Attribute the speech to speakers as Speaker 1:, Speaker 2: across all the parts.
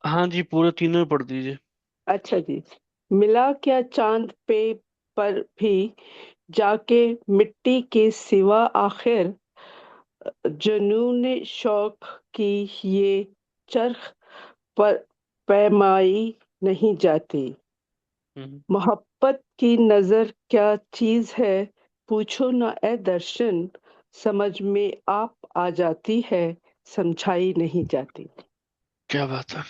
Speaker 1: हाँ जी, पूरे तीनों ही पढ़ दीजिए।
Speaker 2: अच्छा जी। मिला क्या चांद पे पर भी जाके मिट्टी के सिवा आखिर जुनून शौक की ये चरख पर पैमाई नहीं जाती।
Speaker 1: हम्म।
Speaker 2: मोहब्बत की नजर क्या चीज है, पूछो न ए दर्शन, समझ में आप आ जाती है, समझाई नहीं जाती।
Speaker 1: क्या बात है।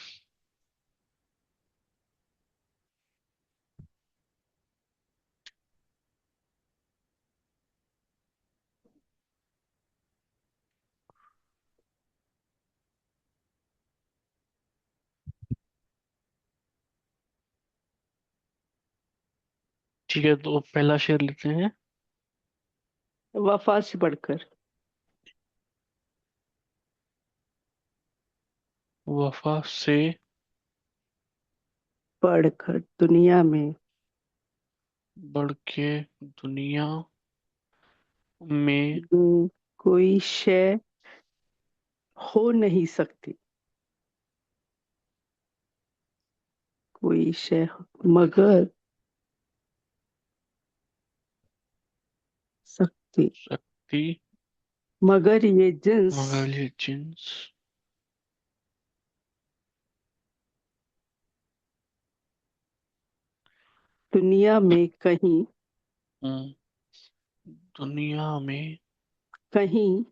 Speaker 1: ठीक है, तो पहला शेर लेते हैं।
Speaker 2: वफा से बढ़कर।
Speaker 1: वफा से
Speaker 2: बढ़कर दुनिया में
Speaker 1: बढ़ के दुनिया में
Speaker 2: कोई शय हो नहीं सकती। कोई शय मगर सकती।
Speaker 1: शक्ति,
Speaker 2: मगर ये जिन्स
Speaker 1: मगर ये जिन्स
Speaker 2: दुनिया में कहीं
Speaker 1: हम्म, दुनिया में
Speaker 2: कहीं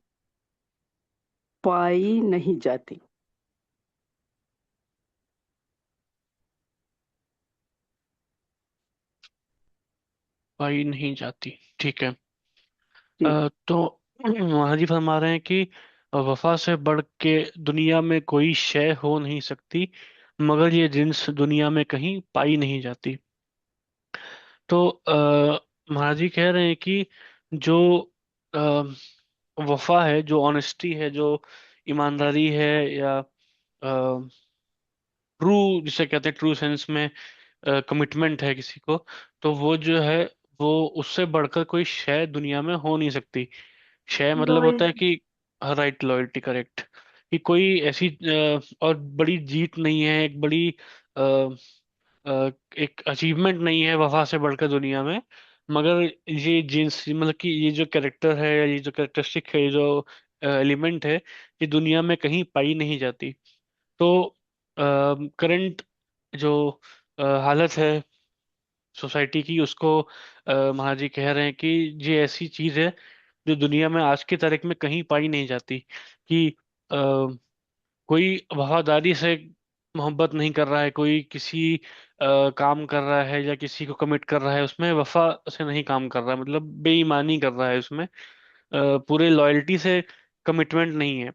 Speaker 2: पाई नहीं जाती।
Speaker 1: पाई नहीं जाती। ठीक है।
Speaker 2: जी।
Speaker 1: तो महाजी फरमा रहे हैं कि वफा से बढ़ के दुनिया में कोई शय हो नहीं सकती, मगर ये जिन्स दुनिया में कहीं पाई नहीं जाती। तो महाजी कह रहे हैं कि जो वफा है, जो ऑनेस्टी है, जो ईमानदारी है, या ट्रू जिसे कहते हैं, ट्रू सेंस में कमिटमेंट है किसी को, तो वो जो है, वो उससे बढ़कर कोई शय दुनिया में हो नहीं सकती। शय मतलब
Speaker 2: लॉयल।
Speaker 1: होता है कि राइट, लॉयल्टी, करेक्ट। कि कोई ऐसी और बड़ी जीत नहीं है, एक बड़ी एक अचीवमेंट नहीं है वफा से बढ़कर दुनिया में, मगर ये जीन्स मतलब कि ये जो कैरेक्टर है, या ये जो कैरेक्टरिस्टिक है, ये जो एलिमेंट है, ये दुनिया में कहीं पाई नहीं जाती। तो करंट जो हालत है सोसाइटी की, उसको महाजी कह रहे हैं कि ये ऐसी चीज है जो दुनिया में आज की तारीख में कहीं पाई नहीं जाती। कि कोई वफादारी से मोहब्बत नहीं कर रहा है, कोई किसी काम कर रहा है या किसी को कमिट कर रहा है, उसमें वफा से नहीं काम कर रहा है, मतलब बेईमानी कर रहा है उसमें, पूरे लॉयल्टी से कमिटमेंट नहीं है।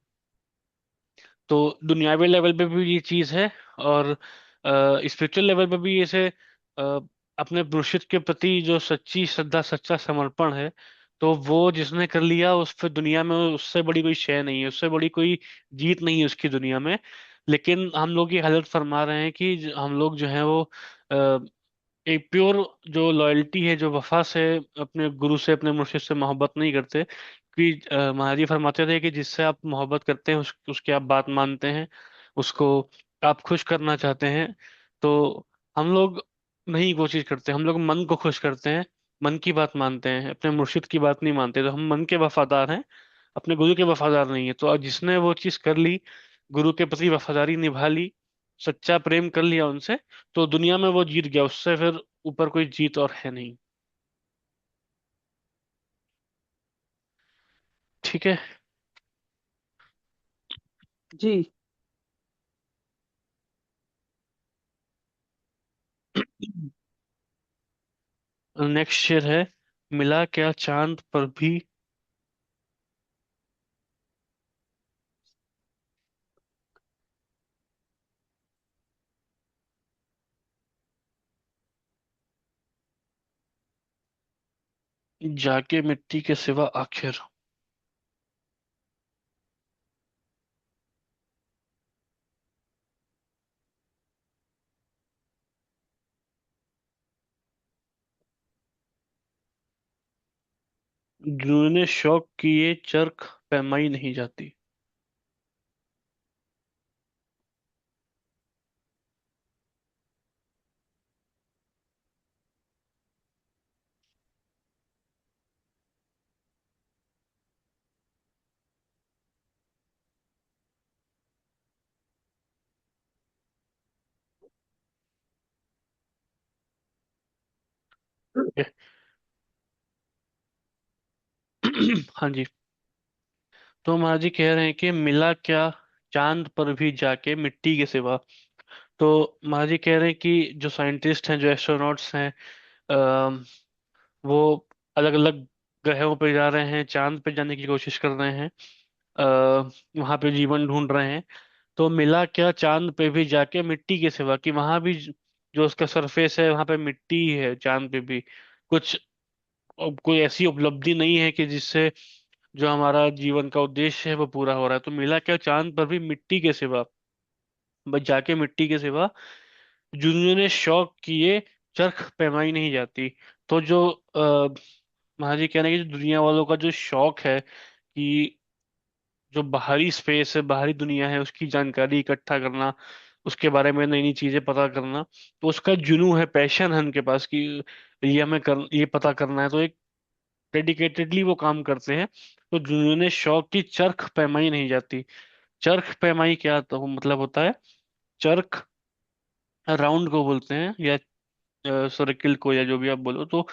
Speaker 1: तो दुनियावी लेवल पे भी ये चीज है, और स्पिरिचुअल लेवल पे भी इसे अपने मुर्शिद के प्रति जो सच्ची श्रद्धा, सच्चा समर्पण है, तो वो जिसने कर लिया, उस पे दुनिया में उससे बड़ी कोई शय नहीं है, उससे बड़ी कोई जीत नहीं है उसकी दुनिया में। लेकिन हम लोग ये हालत फरमा रहे हैं कि हम लोग जो है वो एक प्योर जो लॉयल्टी है, जो वफा से अपने गुरु से, अपने मुर्शिद से मोहब्बत नहीं करते। कि महाराज फरमाते थे कि जिससे आप मोहब्बत करते हैं, उसकी आप बात मानते हैं, उसको आप खुश करना चाहते हैं, तो हम लोग नहीं कोशिश करते, हम लोग मन को खुश करते हैं, मन की बात मानते हैं, अपने मुर्शिद की बात नहीं मानते, तो हम मन के वफादार हैं, अपने गुरु के वफादार नहीं है। तो अब जिसने वो चीज कर ली, गुरु के प्रति वफादारी निभा ली, सच्चा प्रेम कर लिया उनसे, तो दुनिया में वो जीत गया, उससे फिर ऊपर कोई जीत और है नहीं। ठीक है।
Speaker 2: जी।
Speaker 1: नेक्स्ट शेर है। मिला क्या चांद पर भी जाके मिट्टी के सिवा आखिर। जुनून शौक की ये चरख पैमाई नहीं जाती। है। हाँ जी। तो महाराज जी कह रहे हैं कि मिला क्या चांद पर भी जाके मिट्टी के सिवा। तो महाराज जी कह रहे हैं कि जो साइंटिस्ट हैं, जो एस्ट्रोनॉट्स हैं, अम, वो अलग अलग ग्रहों पे जा रहे हैं, चांद पे जाने की कोशिश कर रहे हैं, वहां पे जीवन ढूंढ रहे हैं। तो मिला क्या चांद पे भी जाके मिट्टी के सिवा, कि वहां भी जो उसका सरफेस है वहां पे मिट्टी ही है, चांद पे भी कुछ कोई ऐसी उपलब्धि नहीं है कि जिससे जो हमारा जीवन का उद्देश्य है वो पूरा हो रहा है। तो मिला क्या चांद पर भी मिट्टी के सिवा, बस जाके मिट्टी के सिवा जिन्होंने शौक किए चरख पैमाई नहीं जाती। तो जो महाराज जी कह रहे हैं कि जो दुनिया वालों का जो शौक है कि जो बाहरी स्पेस है, बाहरी दुनिया है, उसकी जानकारी इकट्ठा करना, उसके बारे में नई नई चीजें पता करना, तो उसका जुनून है, पैशन है उनके पास कि ये पता करना है, तो एक डेडिकेटेडली वो काम करते हैं। तो जिन्होंने शौक की चरख पैमाई नहीं जाती। चरख पैमाई क्या तो मतलब होता है? चरख राउंड को बोलते हैं, या सर्किल को, या जो भी आप बोलो। तो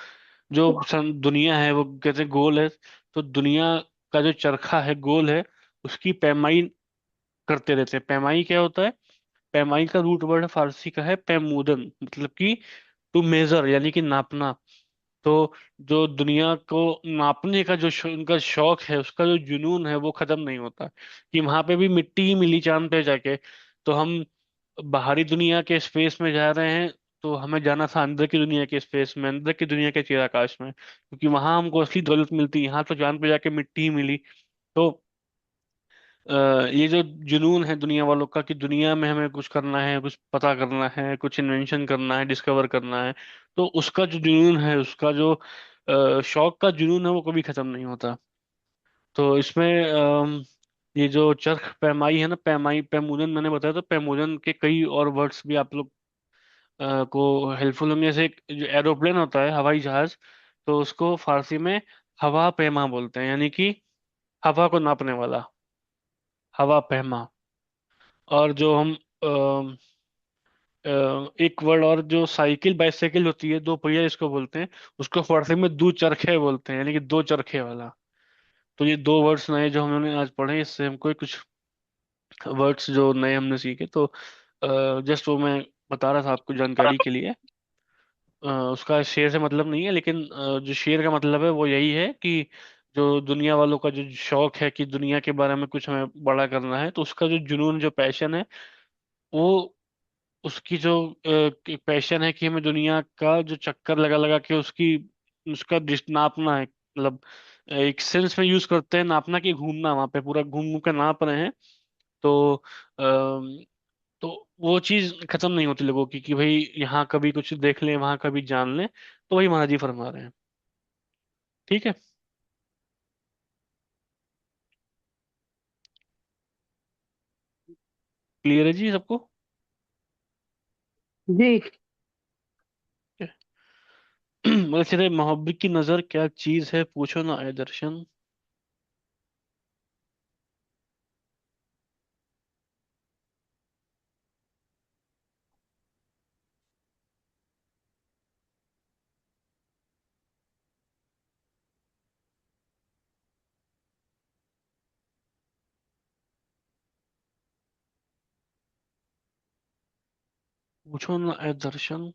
Speaker 1: जो दुनिया है वो कहते हैं गोल है। तो दुनिया का जो चरखा है गोल है, उसकी पैमाई करते रहते हैं। पैमाई क्या होता है? पैमाई का रूट वर्ड फारसी का है पैमूदन, मतलब कि टू मेजर, यानी कि नापना। तो जो दुनिया को नापने का जो उनका शौक है, उसका जो जुनून है, वो खत्म नहीं होता। कि वहां पे भी मिट्टी ही मिली चांद पे जाके। तो हम बाहरी दुनिया के स्पेस में जा रहे हैं, तो हमें जाना था अंदर की दुनिया के स्पेस में, अंदर की दुनिया के चिराकाश में, क्योंकि वहां हमको असली दौलत मिलती है। यहाँ तो चांद पे जाके मिट्टी ही मिली। तो अ, ये जो जुनून है दुनिया वालों का कि दुनिया में हमें कुछ करना है, कुछ पता करना है, कुछ इन्वेंशन करना है, डिस्कवर करना है, तो उसका जो जुनून है, उसका जो शौक का जुनून है, वो कभी खत्म नहीं होता। तो इसमें ये जो चरख पैमाई है ना, पैमाई पैमूजन मैंने बताया, तो पैमूजन के कई और वर्ड्स भी आप लोग को हेल्पफुल होंगे। जैसे एक जो एरोप्लेन होता है, हवाई जहाज, तो उसको फारसी में हवा पैमा बोलते हैं, यानी कि हवा को नापने वाला, हवा पैमा। और जो हम एक वर्ड और, जो साइकिल बाइसाइकिल होती है, दो पहिया इसको बोलते हैं, उसको फारसी में दो चरखे बोलते हैं, यानी कि दो चरखे वाला। तो ये दो वर्ड्स नए जो हमने आज पढ़े, इससे हमको कुछ वर्ड्स जो नए हमने सीखे, तो जस्ट वो मैं बता रहा था आपको जानकारी के लिए। उसका शेर से मतलब नहीं है, लेकिन जो शेर का मतलब है वो यही है कि जो दुनिया वालों का जो शौक है कि दुनिया के बारे में कुछ हमें बड़ा करना है, तो उसका जो जुनून, जो पैशन है, वो उसकी जो पैशन है कि हमें दुनिया का जो चक्कर लगा लगा के उसकी उसका नापना है, मतलब एक सेंस में यूज करते हैं नापना, कि घूमना, वहां पे पूरा घूम घूम के नाप रहे हैं। तो अम, तो वो चीज खत्म नहीं होती लोगों की, कि भाई यहाँ कभी कुछ देख लें, वहां कभी जान लें। तो वही महाराज जी फरमा रहे हैं। ठीक है। क्लियर है जी सबको?
Speaker 2: जी।
Speaker 1: बोले चले, मोहब्बत की नजर क्या चीज है पूछो ना आए दर्शन। पूछो ना आए दर्शन,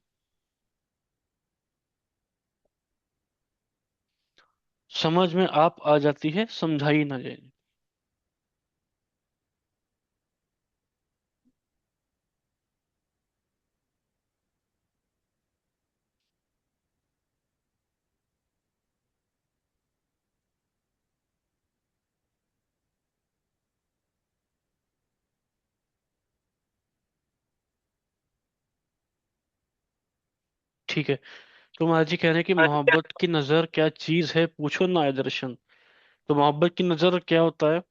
Speaker 1: समझ में आप आ जाती है, समझाई ना जाए। ठीक है। तो महाराज जी कह रहे हैं कि मोहब्बत की नजर क्या चीज है पूछो ना आए दर्शन। तो मोहब्बत की नजर क्या होता है?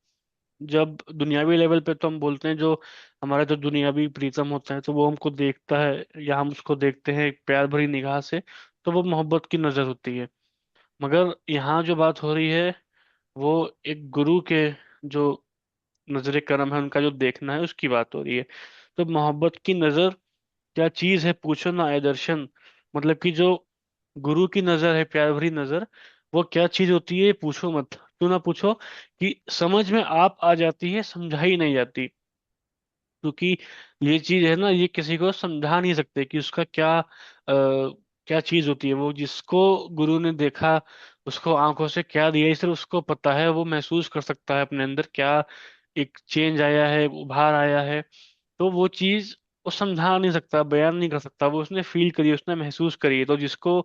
Speaker 1: जब दुनियावी लेवल पे तो हम बोलते हैं, जो हमारा जो दुनियावी प्रीतम होता है, तो वो हमको देखता है या हम उसको देखते हैं एक प्यार भरी निगाह से, तो वो मोहब्बत की नजर होती है। मगर यहाँ जो बात हो रही है, वो एक गुरु के जो नजर करम है, उनका जो देखना है, उसकी बात हो रही है। तो मोहब्बत की नजर क्या चीज है पूछो ना आए दर्शन, मतलब कि जो गुरु की नजर है, प्यार भरी नजर, वो क्या चीज होती है, पूछो मत, क्यों ना पूछो, कि समझ में आप आ जाती है, समझाई नहीं जाती। क्योंकि ये चीज है ना, ये किसी को समझा नहीं सकते कि उसका क्या चीज होती है। वो जिसको गुरु ने देखा, उसको आंखों से क्या दिया, ये सिर्फ उसको पता है। वो महसूस कर सकता है अपने अंदर क्या एक चेंज आया है, उभार आया है। तो वो चीज वो समझा नहीं सकता, बयान नहीं कर सकता। वो उसने फील करी, उसने महसूस करी है। तो जिसको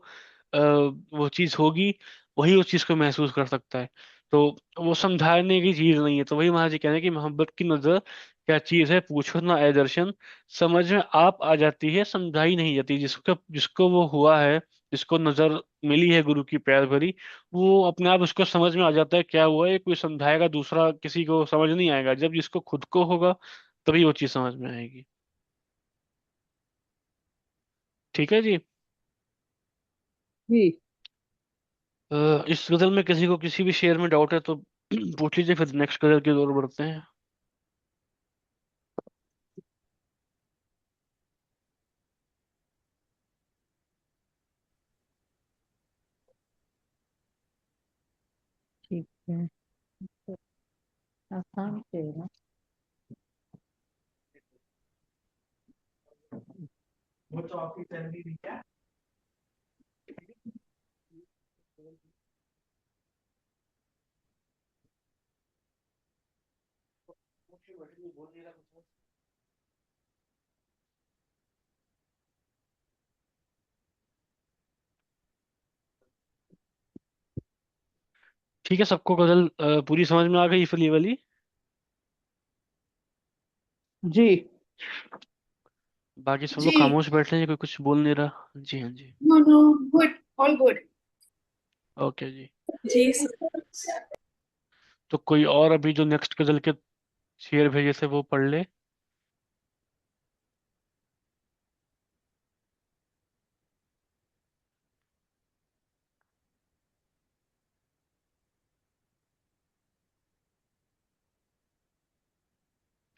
Speaker 1: वो चीज होगी, वही उस चीज को महसूस कर सकता है। तो वो समझाने की चीज नहीं है। तो वही महाराज जी कह रहे हैं कि मोहब्बत की नजर क्या चीज है, पूछो ना ए दर्शन, समझ में आप आ जाती है, समझाई नहीं जाती। जिसको जिसको वो हुआ है, जिसको नजर मिली है गुरु की प्यार भरी, वो अपने आप उसको समझ में आ जाता है क्या हुआ है। कोई समझाएगा, दूसरा किसी को समझ नहीं आएगा। जब जिसको खुद को होगा, तभी वो चीज समझ में आएगी। ठीक है जी।
Speaker 2: जी।
Speaker 1: इस गजल में किसी को किसी भी शेर में डाउट है तो पूछ लीजिए, फिर नेक्स्ट गजल की ओर बढ़ते हैं।
Speaker 3: ठीक है, तो आसान से है ना।
Speaker 1: ठीक है, सबको गजल पूरी समझ में आ गई फिर ये वाली?
Speaker 2: जी।
Speaker 1: बाकी सब लोग
Speaker 4: जी।
Speaker 1: खामोश बैठे हैं, कोई कुछ बोल नहीं रहा। जी हाँ जी।
Speaker 4: No no, good, all good.
Speaker 1: Okay जी।
Speaker 4: जी।
Speaker 1: तो कोई और अभी जो नेक्स्ट गजल के शेर भेजे थे वो पढ़ ले।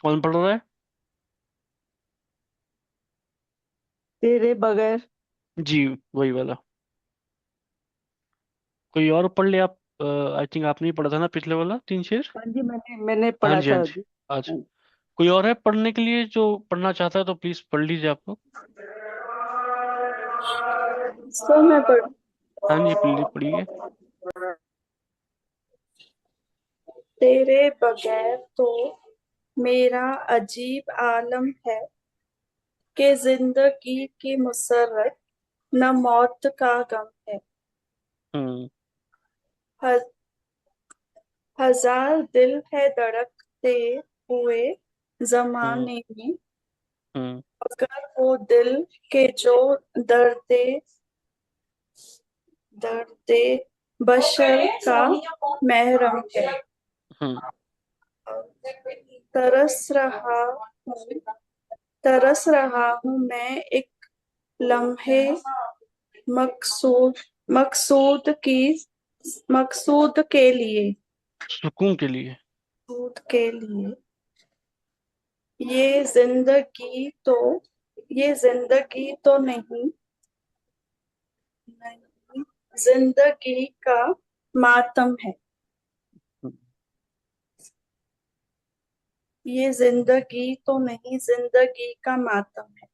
Speaker 1: कौन पढ़ रहा है?
Speaker 2: तेरे बगैर।
Speaker 1: जी, वही वाला। कोई और पढ़ ले आप। आई थिंक आपने ही पढ़ा था ना पिछले वाला 3 शेर।
Speaker 2: हाँ जी, मैंने
Speaker 1: हाँ
Speaker 2: पढ़ा
Speaker 1: जी हाँ
Speaker 2: था
Speaker 1: जी।
Speaker 2: अभी।
Speaker 1: आज
Speaker 2: हाँ।
Speaker 1: कोई और है पढ़ने के लिए जो पढ़ना चाहता है तो प्लीज पढ़ लीजिए आप लोग।
Speaker 4: सो मैं पढ़।
Speaker 1: हाँ जी, प्लीज पढ़िए।
Speaker 4: तेरे बगैर तो मेरा अजीब आलम है, कि जिंदगी की मुसर्रत न मौत का गम है।
Speaker 1: हम्म।
Speaker 4: ह- हजार दिल है धड़कते हुए
Speaker 1: हम्म।
Speaker 4: जमाने में,
Speaker 1: हम्म।
Speaker 4: मगर वो दिल के जो दर्द दर्द बशर का महरम है।
Speaker 1: हम्म।
Speaker 4: तरस रहा हूँ, तरस रहा हूँ मैं एक लम्हे मकसूद मकसूद की मकसूद के लिए,
Speaker 1: सुकून के लिए।
Speaker 4: मकसूद के लिए। ये जिंदगी तो ये जिंदगी तो नहीं, नहीं जिंदगी का मातम है।
Speaker 1: हम्म,
Speaker 4: ये जिंदगी तो नहीं, जिंदगी का मातम है।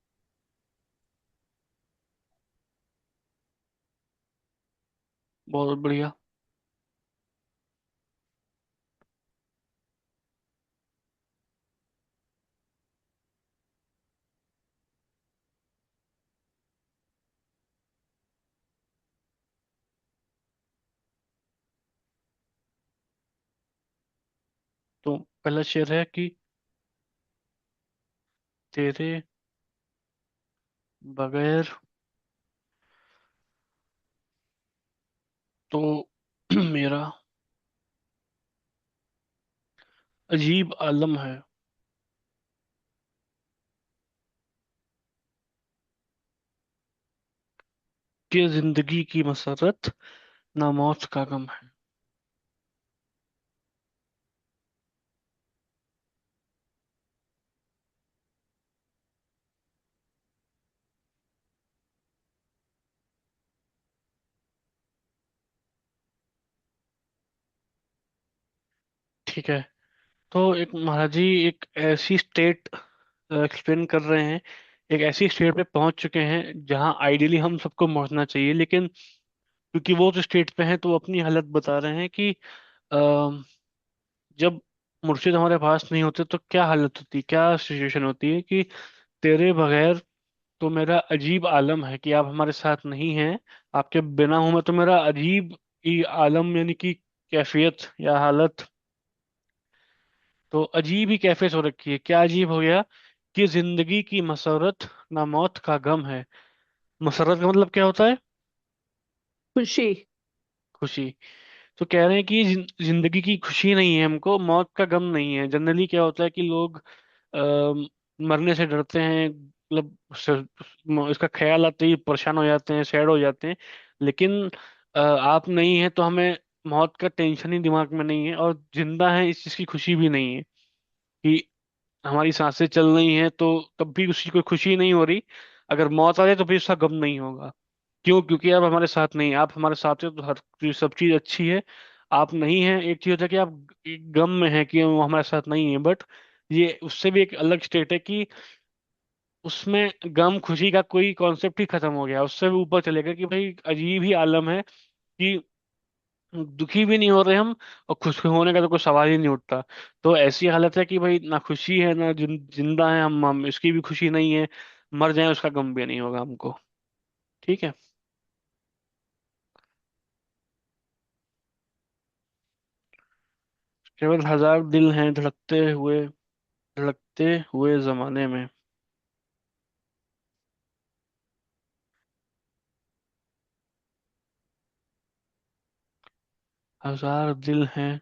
Speaker 1: बहुत बढ़िया। तो पहला शेर है कि तेरे बगैर तो मेरा अजीब आलम है, कि जिंदगी की मसरत ना मौत का गम है। ठीक है। तो एक महाराज जी एक ऐसी स्टेट एक्सप्लेन कर रहे हैं, एक ऐसी स्टेट पे पहुंच चुके हैं जहां आइडियली हम सबको पहुंचना चाहिए, लेकिन क्योंकि वो जो स्टेट पे हैं तो वो अपनी हालत बता रहे हैं कि जब मुर्शिद हमारे पास नहीं होते तो क्या हालत होती, क्या सिचुएशन होती है कि तेरे बगैर तो मेरा अजीब आलम है कि आप हमारे साथ नहीं हैं, आपके बिना हूं मैं तो मेरा अजीब ही आलम यानी कि कैफियत या हालत, तो अजीब ही कैफियत हो रखी है। क्या अजीब हो गया कि जिंदगी की मसरत ना मौत का गम है। मसरत का मतलब क्या होता है?
Speaker 2: खुशी।
Speaker 1: खुशी। तो कह रहे हैं कि जिंदगी की खुशी नहीं है हमको, मौत का गम नहीं है। जनरली क्या होता है कि लोग मरने से डरते हैं, मतलब इसका ख्याल आते ही परेशान हो जाते हैं, सैड हो जाते हैं। लेकिन आप नहीं है तो हमें मौत का टेंशन ही दिमाग में नहीं है, और जिंदा है इस चीज की खुशी भी नहीं है कि हमारी सांसें चल रही हैं तो तब भी उसकी कोई खुशी नहीं हो रही। अगर मौत आ जाए तो भी उसका गम नहीं होगा। क्यों? क्योंकि आप हमारे साथ नहीं, आप हमारे साथ हो तो हर सब चीज अच्छी है। आप नहीं है, एक चीज होता है कि आप एक गम में है कि वो हमारे साथ नहीं है, बट ये उससे भी एक अलग स्टेट है कि उसमें गम खुशी का कोई कॉन्सेप्ट ही खत्म हो गया, उससे भी ऊपर चलेगा कि भाई अजीब ही आलम है कि दुखी भी नहीं हो रहे हम, और खुश होने का तो कोई सवाल ही नहीं उठता। तो ऐसी हालत है कि भाई ना खुशी है ना जिंदा है हम इसकी भी खुशी नहीं है, मर जाए उसका गम भी नहीं होगा हमको। ठीक है। केवल हजार दिल हैं धड़कते हुए जमाने में। हजार दिल हैं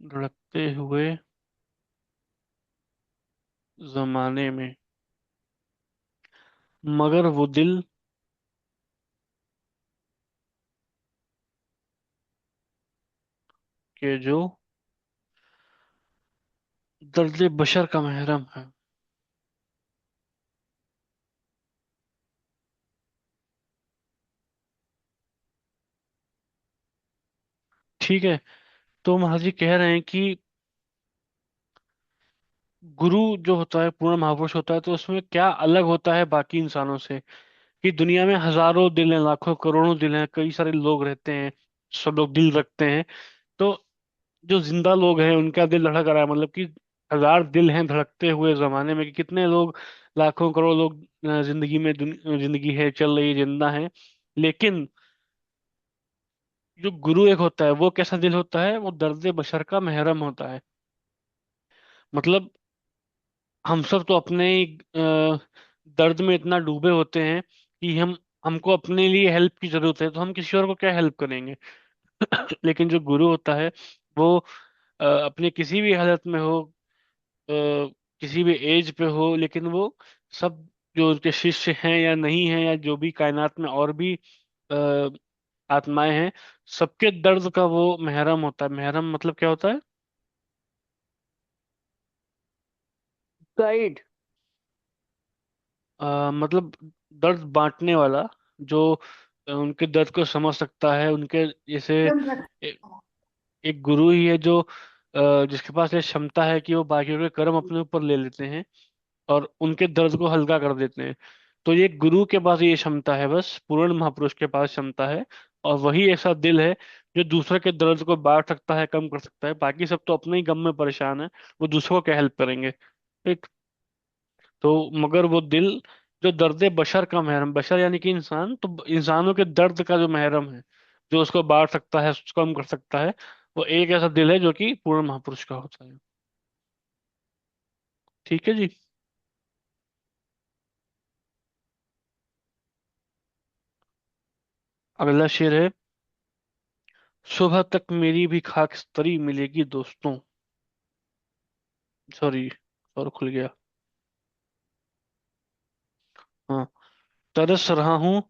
Speaker 1: धड़कते हुए जमाने में, मगर वो दिल के जो दर्द बशर का महरम है। ठीक है। तो महाराज जी कह रहे हैं कि गुरु जो होता है, पूर्ण महापुरुष होता है, तो उसमें क्या अलग होता है बाकी इंसानों से कि दुनिया में हजारों दिल हैं, लाखों करोड़ों दिल हैं, कई सारे लोग रहते हैं, सब लोग दिल रखते हैं। तो जो जिंदा लोग हैं उनका दिल धड़क रहा है, मतलब कि हजार दिल हैं धड़कते हुए जमाने में कि कितने लोग, लाखों करोड़ लोग जिंदगी में जिंदगी है चल रही है, जिंदा है। लेकिन जो गुरु एक होता है वो कैसा दिल होता है? वो दर्द बशर का महरम होता है। मतलब हम सब तो अपने दर्द में इतना डूबे होते हैं कि हमको अपने लिए हेल्प की जरूरत है तो हम किसी और को क्या हेल्प करेंगे। लेकिन जो गुरु होता है वो अपने किसी भी हालत में हो, किसी भी एज पे हो, लेकिन वो सब जो उनके शिष्य हैं या नहीं हैं या जो भी कायनात में और भी अ, आत्माएं हैं, सबके दर्द का वो महरम होता है। महरम मतलब क्या होता है?
Speaker 2: गाइड।
Speaker 1: मतलब दर्द बांटने वाला, जो उनके दर्द को समझ सकता है। उनके जैसे ए, एक गुरु ही है जो जिसके पास ये क्षमता है कि वो बाकियों के कर्म अपने ऊपर ले लेते हैं और उनके दर्द को हल्का कर देते हैं। तो ये गुरु के पास ये क्षमता है, बस पूर्ण महापुरुष के पास क्षमता है। और वही ऐसा दिल है जो दूसरे के दर्द को बांट सकता है, कम कर सकता है। बाकी सब तो अपने ही गम में परेशान है, वो दूसरों को क्या हेल्प करेंगे। ठीक। तो मगर वो दिल जो दर्द बशर का महरम, बशर यानी कि इंसान, तो इंसानों के दर्द का जो महरम है, जो उसको बांट सकता है, उसको कम कर सकता है, वो एक ऐसा दिल है जो कि पूर्ण महापुरुष का होता है। ठीक है जी। अगला शेर है, सुबह तक मेरी भी खाकस्तरी मिलेगी दोस्तों। सॉरी, और खुल गया। हाँ। तरस रहा हूँ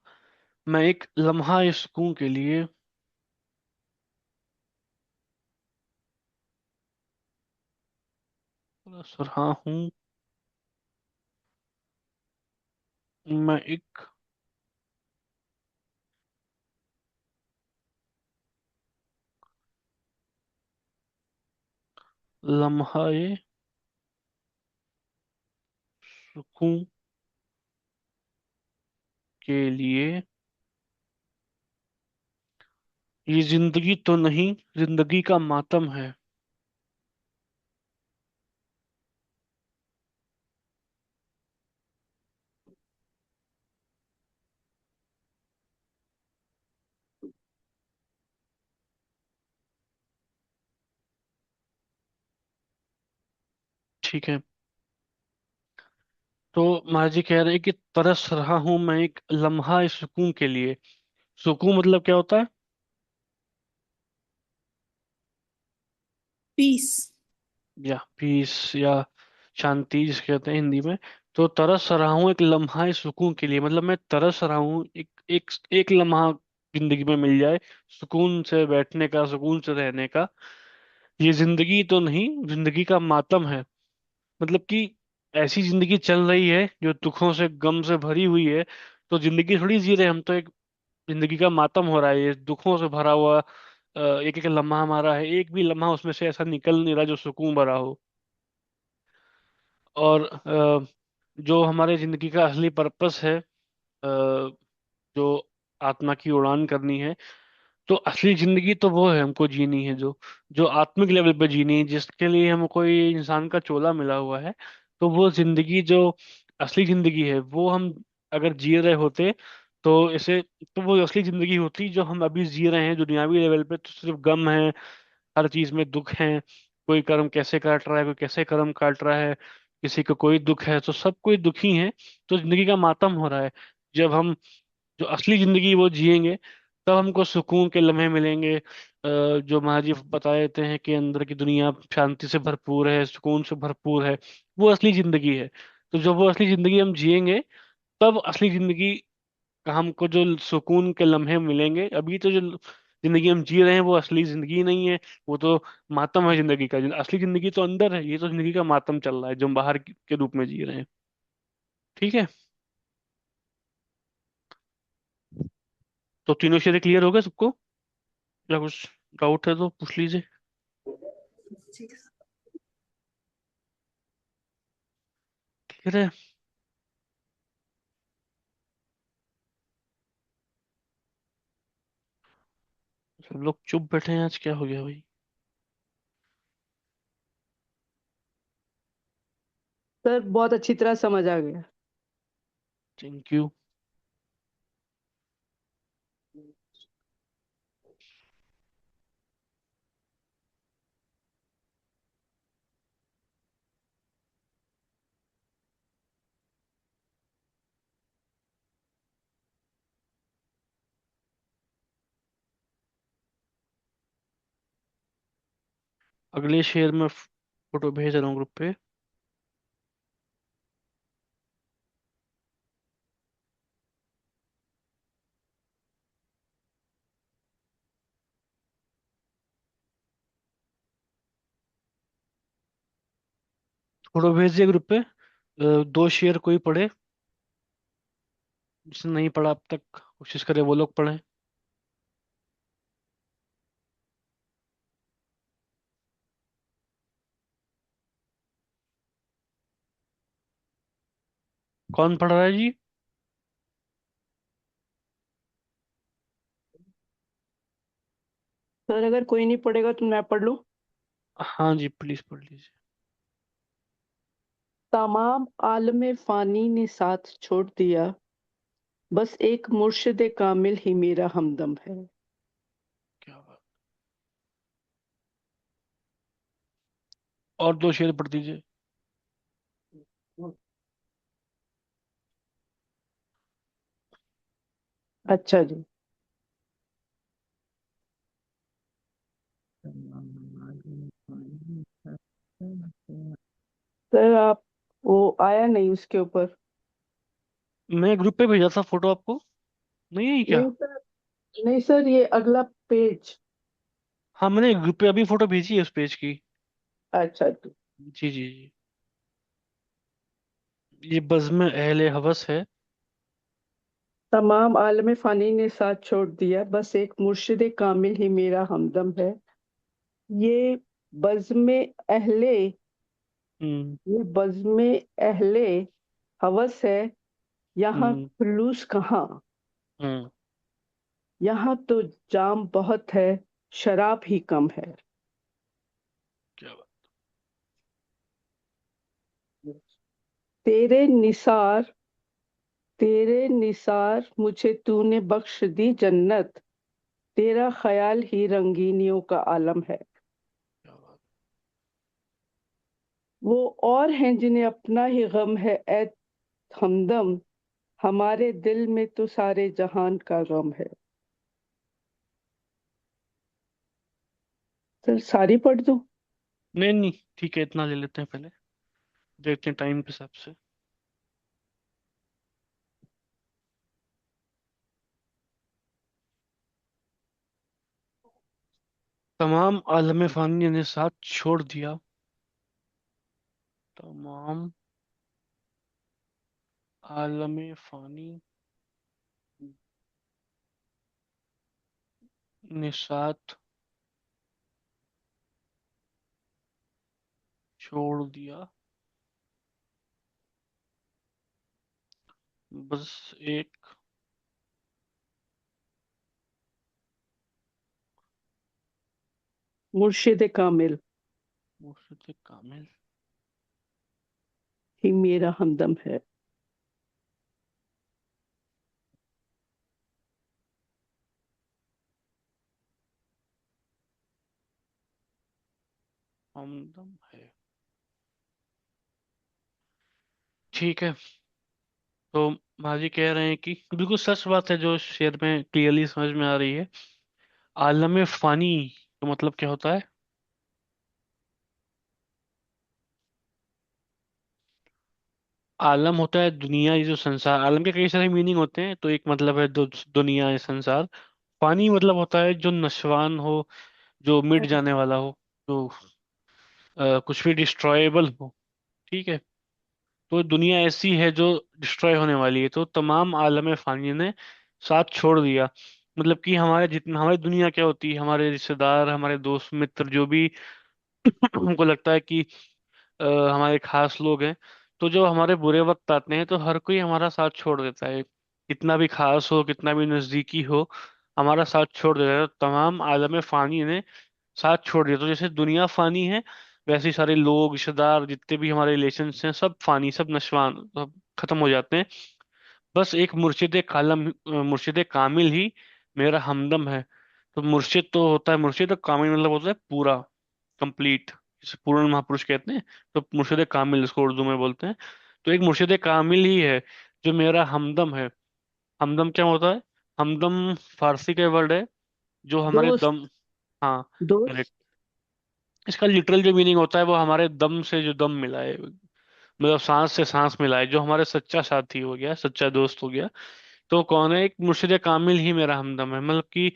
Speaker 1: मैं एक लम्हा इस सुकून के लिए, तरस रहा हूँ मैं एक लम्हाए सुकून के लिए, ये जिंदगी तो नहीं, जिंदगी का मातम है। ठीक है। तो महाराज जी कह रहे हैं कि तरस रहा हूं मैं एक लम्हा इस सुकून के लिए। सुकून मतलब क्या होता है?
Speaker 4: पीस।
Speaker 1: या पीस, या शांति जिसे कहते हैं हिंदी में। तो तरस रहा हूँ एक लम्हा इस सुकून के लिए, मतलब मैं तरस रहा हूँ एक एक एक लम्हा जिंदगी में मिल जाए, सुकून से बैठने का, सुकून से रहने का। ये जिंदगी तो नहीं, जिंदगी का मातम है। मतलब कि ऐसी जिंदगी चल रही है जो दुखों से, गम से भरी हुई है। तो जिंदगी थोड़ी जी रहे हम तो, एक जिंदगी का मातम हो रहा है, ये दुखों से भरा हुआ। एक एक लम्हा हमारा है, एक भी लम्हा उसमें से ऐसा निकल नहीं रहा जो सुकून भरा हो। और जो हमारे जिंदगी का असली पर्पस है, जो आत्मा की उड़ान करनी है, तो असली जिंदगी तो वो है हमको जीनी है, जो जो आत्मिक लेवल पे जीनी है, जिसके लिए हमको ये इंसान का चोला मिला हुआ है। तो वो जिंदगी जो असली जिंदगी है, वो हम अगर जी रहे होते तो इसे, तो वो असली जिंदगी होती जो हम अभी जी रहे हैं दुनियावी लेवल पे। तो सिर्फ गम है, हर चीज में दुख है। कोई कर्म कैसे काट रहा है, कोई कैसे कर्म काट रहा है, किसी को कोई दुख है, तो सब कोई दुखी है। तो जिंदगी का मातम हो रहा है। जब हम जो असली जिंदगी वो जिएंगे, तब हमको सुकून के लम्हे मिलेंगे। जो महाराज जी बता देते हैं कि अंदर की दुनिया शांति से भरपूर है, सुकून से भरपूर है, वो असली जिंदगी है। तो जब वो असली जिंदगी हम जिएंगे, तब असली जिंदगी का हमको जो सुकून के लम्हे मिलेंगे। अभी तो जो जिंदगी हम जी रहे हैं वो असली जिंदगी नहीं है, वो तो मातम है जिंदगी का। असली जिंदगी तो अंदर है, ये तो जिंदगी का मातम चल रहा है जो हम बाहर के रूप में जी रहे हैं। ठीक है। तो तीनों चीजें क्लियर हो गए सबको, या कुछ डाउट है तो पूछ लीजिए। क्लियर है? सब लोग चुप बैठे हैं, आज क्या हो गया भाई?
Speaker 2: सर बहुत अच्छी तरह समझ आ गया।
Speaker 1: Thank you. अगले शेयर में फोटो भेज रहा हूँ ग्रुप पे। फोटो भेज दिया ग्रुप पे। दो शेयर कोई पढ़े, जिसने नहीं पढ़ा अब तक, कोशिश करे वो लोग पढ़े। कौन पढ़ रहा है जी?
Speaker 2: सर अगर कोई नहीं पढ़ेगा तो मैं पढ़ लूं।
Speaker 1: हाँ जी, प्लीज पढ़ लीजिए।
Speaker 2: तमाम आलमे फानी ने साथ छोड़ दिया, बस एक मुर्शिद कामिल ही मेरा हमदम है।
Speaker 1: क्या बात। और दो शेर पढ़ दीजिए।
Speaker 2: अच्छा जी। सर आप, वो आया नहीं उसके ऊपर।
Speaker 1: मैं ग्रुप पे भेजा था फोटो आपको, नहीं है क्या?
Speaker 2: नहीं सर, नहीं सर, ये अगला पेज।
Speaker 1: हाँ, मैंने ग्रुप पे अभी फोटो भेजी है उस पेज की।
Speaker 2: अच्छा जी।
Speaker 1: जी जी जी। ये बज़्म अहले हवस है।
Speaker 2: तमाम आलम फानी ने साथ छोड़ दिया, बस एक मुर्शिद कामिल ही मेरा हमदम है। ये बज़्म अहले
Speaker 1: हम्म।
Speaker 2: ये बज़्म अहले हवस है, यहाँ
Speaker 1: हम्म।
Speaker 2: खुलूस कहाँ।
Speaker 1: हम्म।
Speaker 2: यहाँ तो जाम बहुत है, शराब ही कम है।
Speaker 1: क्या बात।
Speaker 2: तेरे निसार तेरे निसार मुझे तूने बख्श दी जन्नत, तेरा ख्याल ही रंगीनियों का आलम है।
Speaker 1: क्या बात।
Speaker 2: वो और हैं जिन्हें अपना ही गम है ए हमदम, हमारे दिल में तो सारे जहान का गम है। सर सारी पढ़ दूं?
Speaker 1: नहीं नहीं, ठीक है, इतना ले लेते हैं पहले, देखते हैं टाइम के हिसाब से। तमाम आलम फानी ने साथ छोड़ दिया। तमाम आलम फानी ने साथ छोड़ दिया। बस एक
Speaker 2: मुर्शिद कामिल
Speaker 1: मुर्शिद कामिल
Speaker 2: ही मेरा हमदम है।
Speaker 1: हमदम है। ठीक है। तो माजी कह रहे हैं कि बिल्कुल सच बात है जो शेर में क्लियरली समझ में आ रही है। आलम फानी का मतलब क्या होता है? आलम होता है दुनिया, ये जो संसार, आलम के कई सारे मीनिंग होते हैं, तो एक मतलब है दुनिया या संसार। फानी मतलब होता है जो नश्वान हो, जो मिट जाने वाला हो, जो कुछ भी डिस्ट्रॉयबल हो। ठीक है। तो दुनिया ऐसी है जो डिस्ट्रॉय होने वाली है, तो तमाम आलम फानी ने साथ छोड़ दिया। मतलब कि हमारे जितना, हमारी दुनिया क्या होती है, हमारे रिश्तेदार, हमारे दोस्त मित्र जो भी हमको लगता है कि हमारे खास लोग हैं, तो जब हमारे बुरे वक्त आते हैं तो हर कोई हमारा साथ छोड़ देता है। कितना भी खास हो, कितना भी नजदीकी हो, हमारा साथ छोड़ देता है। तो तमाम आलम फानी ने साथ छोड़ दिया। तो जैसे दुनिया फानी है, वैसे ही सारे लोग, रिश्तेदार, जितने भी हमारे रिलेशंस हैं, सब फानी, सब नश्वान, सब खत्म हो जाते हैं। बस एक मुर्शिद कामिल ही मेरा हमदम है। तो मुर्शिद तो होता है, मुर्शिद, और कामिल मतलब होता है पूरा, कंप्लीट, जिसे पूर्ण महापुरुष कहते हैं। तो मुर्शिद कामिल इसको उर्दू में बोलते हैं। तो एक मुर्शिद कामिल ही है जो मेरा हमदम है। हमदम क्या होता है? हमदम फारसी का वर्ड है जो हमारे
Speaker 2: दोस्त
Speaker 1: दम। हाँ,
Speaker 2: दोस्त
Speaker 1: करेक्ट। इसका लिटरल जो मीनिंग होता है वो हमारे दम से जो दम मिलाए, मतलब सांस से सांस मिलाए, जो हमारे सच्चा साथी हो गया, सच्चा दोस्त हो गया। तो कौन है? एक मुर्शिद कामिल ही मेरा हमदम है। मतलब कि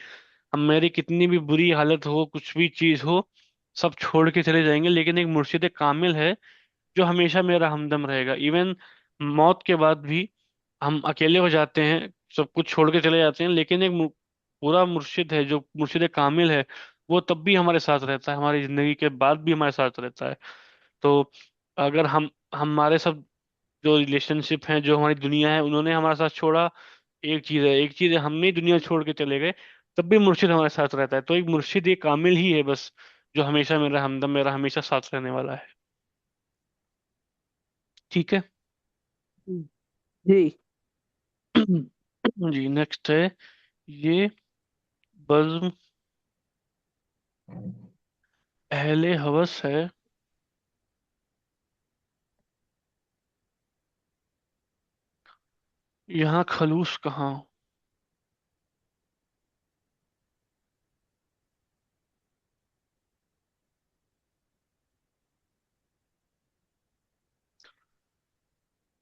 Speaker 1: हम, मेरी कितनी भी बुरी हालत हो, कुछ भी चीज हो, सब छोड़ के चले जाएंगे, लेकिन एक मुर्शिद कामिल है जो हमेशा मेरा हमदम रहेगा। इवन मौत के बाद भी हम अकेले हो जाते हैं, सब कुछ छोड़ के चले जाते हैं, लेकिन एक पूरा मुर्शिद है जो मुर्शिद कामिल है, वो तब भी हमारे साथ रहता है, हमारी जिंदगी के बाद भी हमारे साथ रहता है। तो अगर हम, हमारे सब जो रिलेशनशिप हैं, जो हमारी दुनिया है, उन्होंने हमारा साथ छोड़ा, एक चीज है हमने दुनिया छोड़ के चले गए, तब भी मुर्शिद हमारे साथ रहता है। तो एक मुर्शिद, एक कामिल ही है बस, जो हमेशा मेरा हमदम, मेरा हमेशा साथ रहने वाला है। ठीक है।
Speaker 2: जी।
Speaker 1: जी, नेक्स्ट है ये, बज़्म अहले हवस है, यहाँ खलूस कहाँ।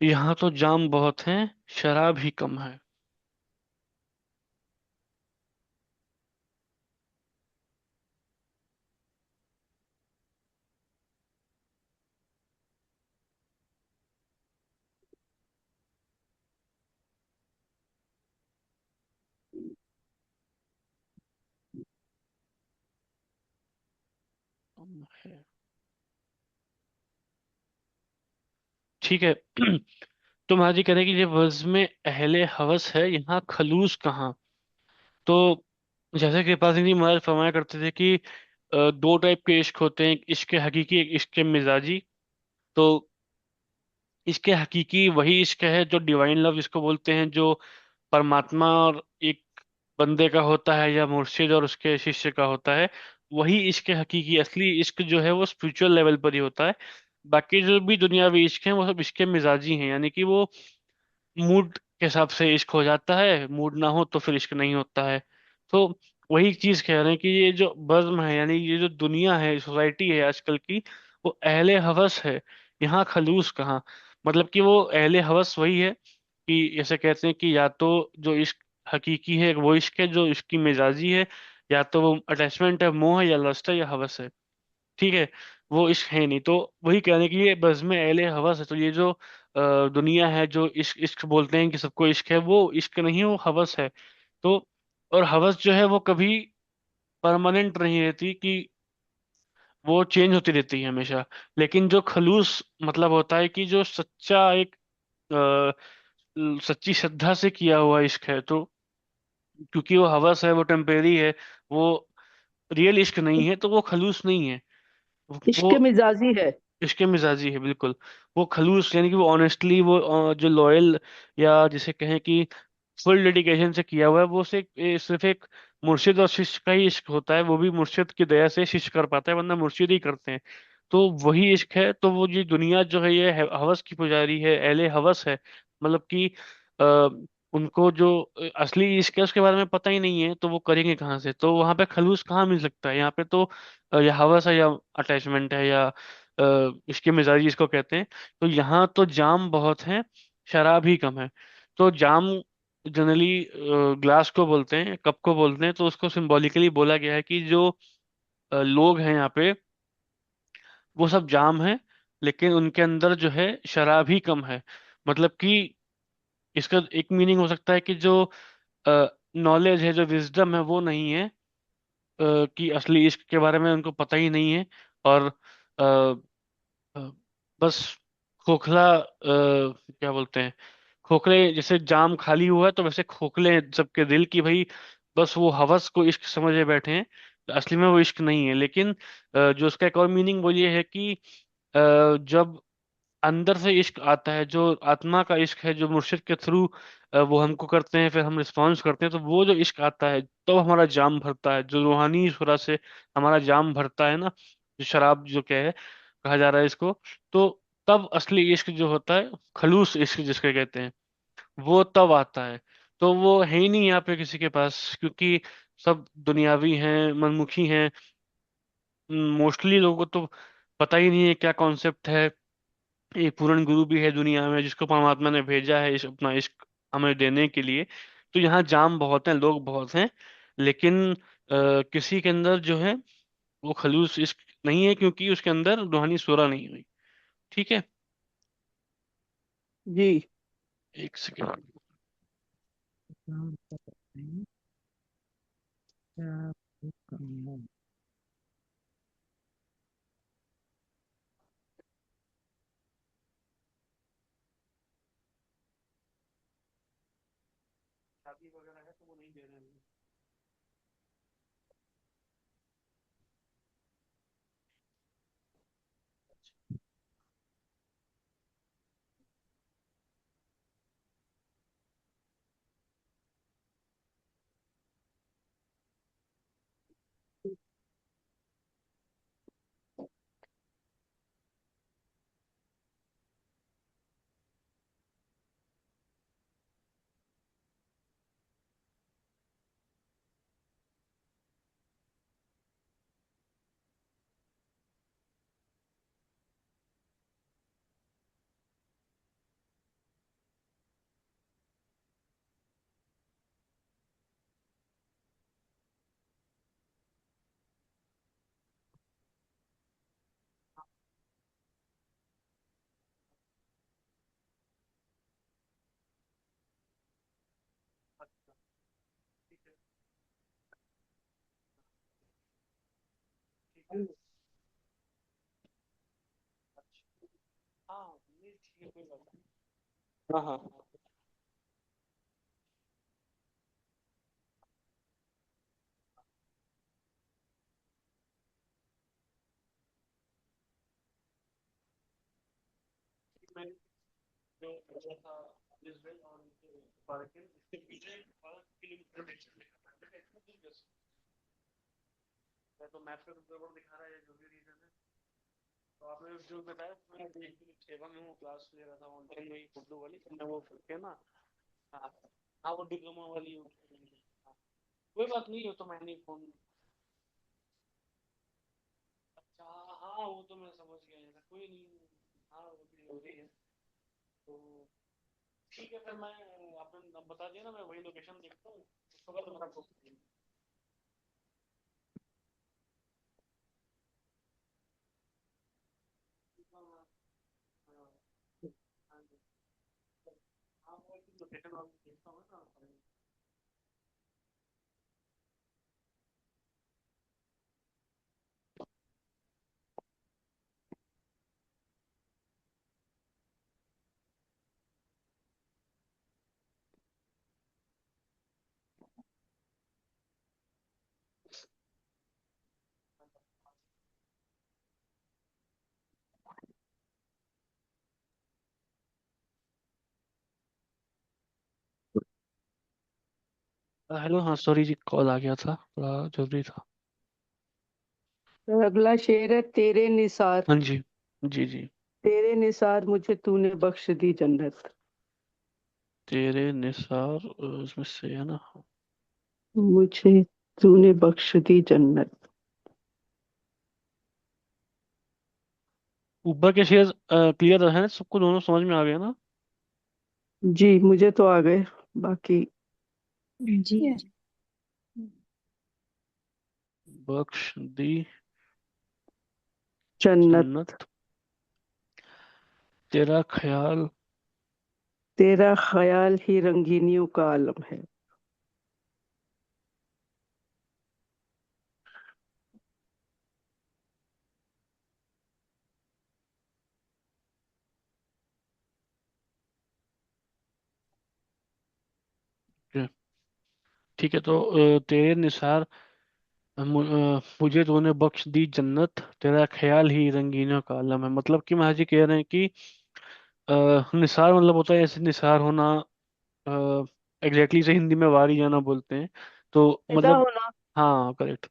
Speaker 1: यहाँ तो जाम बहुत है, शराब ही कम है। है। ठीक है। तो महाराज जी कह रहे हैं कि ये वज्र में अहले हवस है, यहाँ खलूस कहाँ। तो जैसे कृपाल सिंह जी महाराज फरमाया करते थे कि दो टाइप के इश्क होते हैं, एक इश्क हकीकी, एक इश्क मिजाजी। तो इश्क हकीकी वही इश्क है जो डिवाइन लव जिसको बोलते हैं, जो परमात्मा और एक बंदे का होता है या मुर्शिद और उसके शिष्य का होता है। वही इश्क हकीकी, असली इश्क जो है वो स्पिरिचुअल लेवल पर ही होता है। बाकी जो भी दुनियावी इश्क हैं वो सब इश्क मिजाजी हैं, यानी कि वो मूड के हिसाब से इश्क हो जाता है, मूड ना हो तो फिर इश्क नहीं होता है। तो वही चीज कह रहे हैं कि ये जो बज़्म है, यानी ये जो दुनिया है, सोसाइटी है आजकल की, वो अहले हवस है, यहाँ खलूस कहाँ। मतलब कि वो अहले हवस वही है कि जैसे कहते हैं कि या तो जो इश्क हकीकी है वो इश्क है जो इसकी मिजाजी है, या तो वो अटैचमेंट है, मोह है, या लस्ट है, या हवस है। ठीक है। वो इश्क है नहीं। तो वही कहने की ये बज़्म अहले हवस है। तो ये जो दुनिया है जो इश्क इश्क बोलते हैं कि सबको इश्क है, वो इश्क नहीं है, वो हवस है। तो और हवस जो है वो कभी परमानेंट नहीं रहती, कि वो चेंज होती रहती है हमेशा। लेकिन जो खलूस मतलब होता है कि जो सच्चा एक अ, सच्ची श्रद्धा से किया हुआ इश्क है, तो क्योंकि वो हवस है, वो टेम्परेरी है, वो रियल इश्क नहीं है, तो वो खलूस नहीं है।
Speaker 2: इश्क
Speaker 1: वो
Speaker 2: मिजाजी है।
Speaker 1: इश्क मिजाजी है, बिल्कुल। वो खलूस यानी कि वो ऑनेस्टली, वो जो लॉयल, या जिसे कहें कि फुल डेडिकेशन से किया हुआ है, वो सिर्फ एक मुर्शिद और शिष्य का ही इश्क होता है। वो भी मुर्शिद की दया से शिष्य कर पाता है, वरना मुर्शिद ही करते हैं। तो वही इश्क है। तो वो ये दुनिया जो है ये हवस की पुजारी है, अहले हवस है। मतलब कि आ, उनको जो असली इश्क है उसके बारे में पता ही नहीं है, तो वो करेंगे कहाँ से। तो वहां पे खलूस कहाँ मिल सकता है। यहाँ पे तो या हवस है, या अटैचमेंट है, या इसके मिजाजी इसको कहते हैं। तो यहाँ तो जाम बहुत है, शराब ही कम है। तो जाम जनरली ग्लास को बोलते हैं, कप को बोलते हैं। तो उसको सिंबॉलिकली बोला गया है कि जो लोग हैं यहाँ पे वो सब जाम है, लेकिन उनके अंदर जो है शराब ही कम है। मतलब कि इसका एक मीनिंग हो सकता है कि जो नॉलेज है, जो विजडम है, वो नहीं है, कि असली इश्क के बारे में उनको पता ही नहीं है। और अ, बस खोखला, क्या बोलते हैं, खोखले, जैसे जाम खाली हुआ है तो वैसे खोखले हैं सबके दिल की भाई। बस वो हवस को इश्क समझे बैठे हैं, असली में वो इश्क नहीं है। लेकिन जो उसका एक और मीनिंग वो ये है कि जब अंदर से इश्क आता है, जो आत्मा का इश्क है, जो मुर्शिद के थ्रू वो हमको करते हैं, फिर हम रिस्पॉन्स करते हैं, तो वो जो इश्क आता है तो हमारा जाम भरता है, जो रूहानी सुरा से हमारा जाम भरता है ना, जो शराब जो क्या है कहा जा रहा है इसको। तो तब असली इश्क जो होता है, खलूस इश्क जिसके कहते हैं, वो तब आता है। तो वो है ही नहीं यहाँ पे किसी के पास, क्योंकि सब दुनियावी हैं, मनमुखी हैं। मोस्टली लोगों को तो पता ही नहीं है क्या कॉन्सेप्ट है। एक पूर्ण गुरु भी है दुनिया में जिसको परमात्मा ने भेजा है इस अपना इश्क हमें देने के लिए। तो यहाँ जाम बहुत हैं, लोग बहुत हैं, लेकिन किसी के अंदर जो है वो खलूस इश्क नहीं है, क्योंकि उसके अंदर रूहानी सूरा नहीं हुई। ठीक है।
Speaker 2: जी।
Speaker 1: एक सेकेंड।
Speaker 3: काम करते हैं, क्या करना।
Speaker 1: शादी वगैरह है तो वो नहीं दे रहे हैं। ठीक है। ठीक है। हाँ हाँ। मैंने जो पढ़ा था लिस्बन और पार्किंग, इसके पीछे 5 किलोमीटर डिस्टेंस लिखा था। तो मैप पे गड़बड़ दिखा रहा है, जो भी रीजन है। तो आपने जो बताया, मैं सेवा में हूँ, क्लास ले रहा था ऑनलाइन वही उर्दू वाली, तो मैं वो करके ना। हाँ हाँ, वो डिप्लोमा वाली हाँ, कोई बात नहीं, हो तो मैंने फोन। अच्छा हाँ, वो तो मैं समझ गया यार, कोई नहीं। हाँ वो भी हो रही है। तो ठीक है, फिर मैं आपने बता दिया ना, मैं वही लोकेशन देखता हूँ, उसके बाद मैं आपको। हाँ हाँ हाँ जी। हाँ, वो लोकेशन आपको देखता हूँ ना। हेलो, हाँ सॉरी जी, कॉल आ गया था, थोड़ा जरूरी था।
Speaker 2: तो अगला शेर है, तेरे निसार।
Speaker 1: हाँ जी। जी जी।
Speaker 2: तेरे निसार मुझे तूने बख्श दी जन्नत।
Speaker 1: तेरे निसार, उसमें से है ना।
Speaker 2: मुझे तूने बख्श दी जन्नत।
Speaker 1: ऊपर के शेर क्लियर है ना सबको, दोनों समझ में आ गए ना।
Speaker 2: जी मुझे तो आ गए, बाकी
Speaker 3: जी
Speaker 4: ये
Speaker 3: जी।
Speaker 1: बख्श दी
Speaker 2: जन्नत।
Speaker 1: जन्नत, तेरा ख्याल।
Speaker 2: तेरा ख्याल ही रंगीनियों का आलम है।
Speaker 1: ठीक है, तो तेरे निसार, मुझे तूने बख्श दी जन्नत, तेरा ख्याल ही रंगीनों का आलम है। मतलब कि महाराज जी कह रहे हैं कि निसार मतलब होता है ऐसे निसार होना। एग्जैक्टली से हिंदी में वारी जाना बोलते हैं। तो
Speaker 2: पैदा
Speaker 1: मतलब,
Speaker 2: होना।
Speaker 1: हाँ करेक्ट,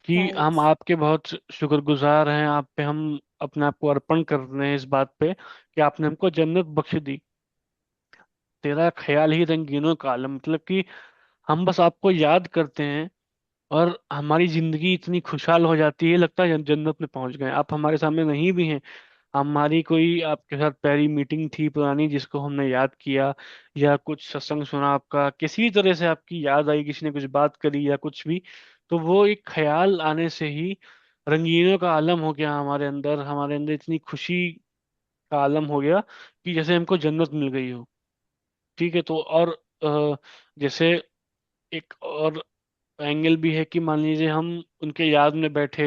Speaker 1: कि हम
Speaker 4: नाइस।
Speaker 1: आपके बहुत शुक्रगुजार हैं, आप पे हम अपने आप को अर्पण कर रहे हैं इस बात पे कि आपने हमको जन्नत बख्श दी। तेरा ख्याल ही रंगीनों का आलम, मतलब कि हम बस आपको याद करते हैं और हमारी जिंदगी इतनी खुशहाल हो जाती है, लगता है जन्नत में पहुंच गए। आप हमारे सामने नहीं भी हैं, हमारी कोई आपके साथ पहली मीटिंग थी पुरानी जिसको हमने याद किया, या कुछ सत्संग सुना आपका, किसी भी तरह से आपकी याद आई, किसी ने कुछ बात करी या कुछ भी, तो वो एक ख्याल आने से ही रंगीनों का आलम हो गया हमारे अंदर इतनी खुशी का आलम हो गया कि जैसे हमको जन्नत मिल गई हो। ठीक है, तो और जैसे एक और एंगल भी है कि मान लीजिए हम उनके याद में बैठे,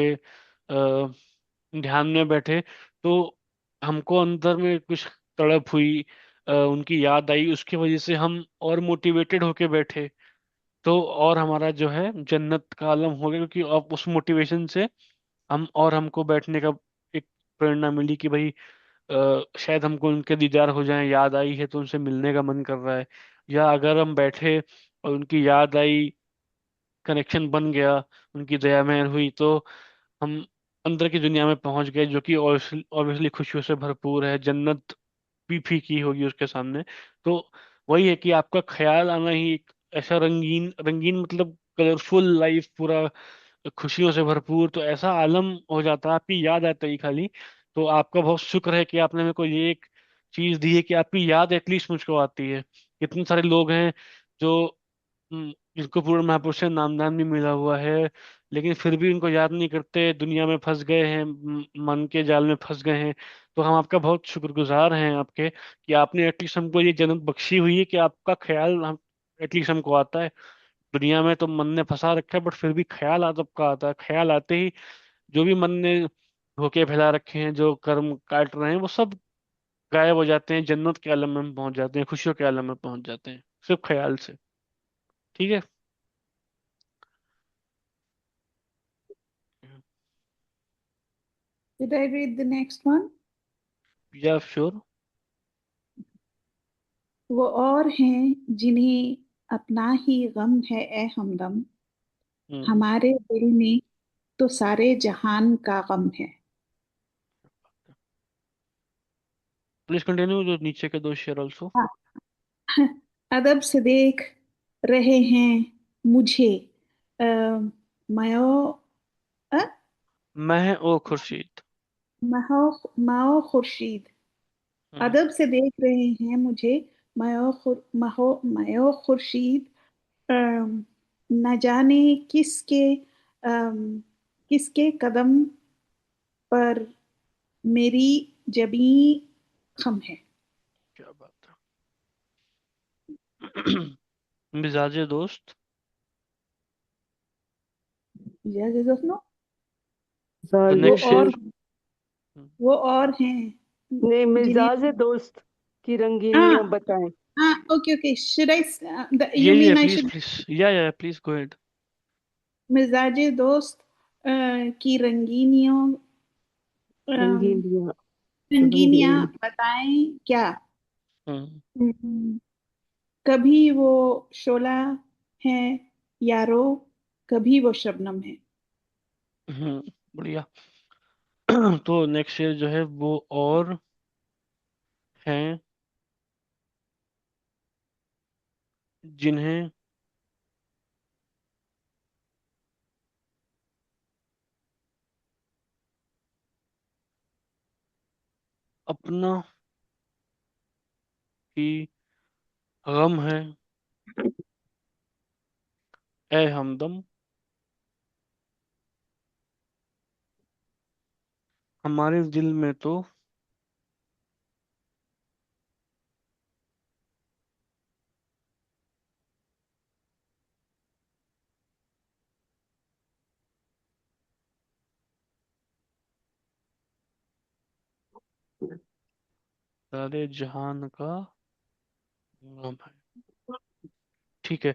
Speaker 1: ध्यान में बैठे, तो हमको अंदर में कुछ तड़प हुई, उनकी याद आई, उसकी वजह से हम और मोटिवेटेड होके बैठे, तो और हमारा जो है जन्नत का आलम हो गया, क्योंकि अब उस मोटिवेशन से हम और हमको बैठने का एक प्रेरणा मिली कि भाई शायद हमको उनके दीदार हो जाए, याद आई है तो उनसे मिलने का मन कर रहा है। या अगर हम बैठे और उनकी याद आई, कनेक्शन बन गया, उनकी दया मेहर हुई, तो हम अंदर की दुनिया में पहुंच गए, जो कि ऑब्वियसली खुशियों से भरपूर है, जन्नत भी फीकी होगी उसके सामने। तो वही है कि आपका ख्याल आना ही एक ऐसा रंगीन रंगीन, मतलब कलरफुल लाइफ, पूरा खुशियों से भरपूर, तो ऐसा आलम हो जाता है आपकी याद आती ही खाली। तो आपका बहुत शुक्र है कि आपने मेरे को ये एक चीज दी है कि आपकी याद एटलीस्ट मुझको आती है। कितने सारे लोग हैं जो जिनको पूर्ण महापुरुष से नामदान भी मिला हुआ है, लेकिन फिर भी उनको याद नहीं करते, दुनिया में फंस गए हैं, मन के जाल में फंस गए हैं। तो हम आपका बहुत शुक्रगुजार हैं आपके, कि आपने एटलीस्ट हमको ये जन्नत बख्शी हुई है कि आपका ख्याल हम एटलीस्ट हमको आता है। दुनिया में तो मन ने फंसा रखा है, बट फिर भी ख्याल आपका आता है। ख्याल आते ही जो भी मन ने धोखे फैला रखे हैं, जो कर्म काट रहे हैं, वो सब गायब हो जाते हैं, जन्नत के आलम में पहुंच जाते हैं, खुशियों के आलम में पहुंच जाते हैं, सिर्फ ख्याल से। ठीक है।
Speaker 3: Did I read the next one?
Speaker 1: या श्योर।
Speaker 3: वो और हैं जिन्हें अपना ही गम है ए हमदम,
Speaker 1: हम्म।
Speaker 3: हमारे दिल में तो सारे जहान का गम है।
Speaker 1: प्लीज कंटिन्यू, जो नीचे के दो शेर ऑल्सो।
Speaker 3: हाँ, अदब से देख रहे हैं मुझे, अ, मयो अ,
Speaker 1: मैं ओ खुर्शीद।
Speaker 3: महो माओ खुर्शीद।
Speaker 1: हम्म।
Speaker 3: अदब से देख रहे हैं मुझे, मयो खुर्शीद, अम, न जाने किसके अम, किसके कदम पर मेरी जबी खम है।
Speaker 1: क्या बात है। मिजाज दोस्त।
Speaker 3: जज दोस्तों,
Speaker 1: द
Speaker 2: मिजाज
Speaker 1: नेक्स्ट शेर।
Speaker 2: दोस्त।
Speaker 3: वो और हैं
Speaker 2: नहीं,
Speaker 3: जिन्हें,
Speaker 2: मिजाज दोस्त की
Speaker 3: हाँ
Speaker 2: रंगीनियां बताएं।
Speaker 3: हाँ, okay okay, should I, you
Speaker 1: ये
Speaker 3: mean I
Speaker 1: please
Speaker 3: should,
Speaker 1: please, या प्लीज गो अहेड।
Speaker 3: मिजाज दोस्त की रंगीनियों, अम,
Speaker 2: रंगीनियां।
Speaker 3: रंगीनियां
Speaker 2: रंगीन।
Speaker 3: बताएं क्या।
Speaker 1: हम्म।
Speaker 3: हम्म, कभी वो शोला है यारो, कभी वो शबनम है।
Speaker 1: बढ़िया। तो नेक्स्ट शेर जो है वो और हैं जिन्हें अपना ही गम है ए हमदम, हमारे दिल में तो सारे जहान का गम है। ठीक है।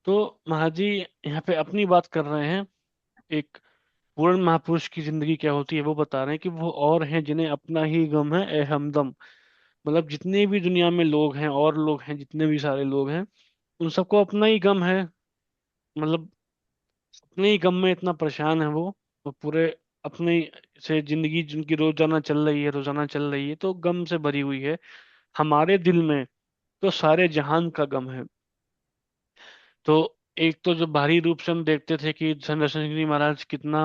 Speaker 1: तो महाजी यहाँ पे अपनी बात कर रहे हैं। एक पूर्ण महापुरुष की जिंदगी क्या होती है वो बता रहे हैं कि वो और हैं जिन्हें अपना ही गम है ए हमदम। मतलब जितने भी दुनिया में लोग हैं और लोग हैं, जितने भी सारे लोग हैं, उन सबको अपना ही गम है। मतलब अपने ही गम में इतना परेशान है वो पूरे अपने से जिंदगी जिनकी रोजाना चल रही है, रोजाना चल रही है तो गम से भरी हुई है। हमारे दिल में तो सारे जहान का गम है। तो एक तो जो बाहरी रूप से हम देखते थे कि चंद्रशेखर जी महाराज कितना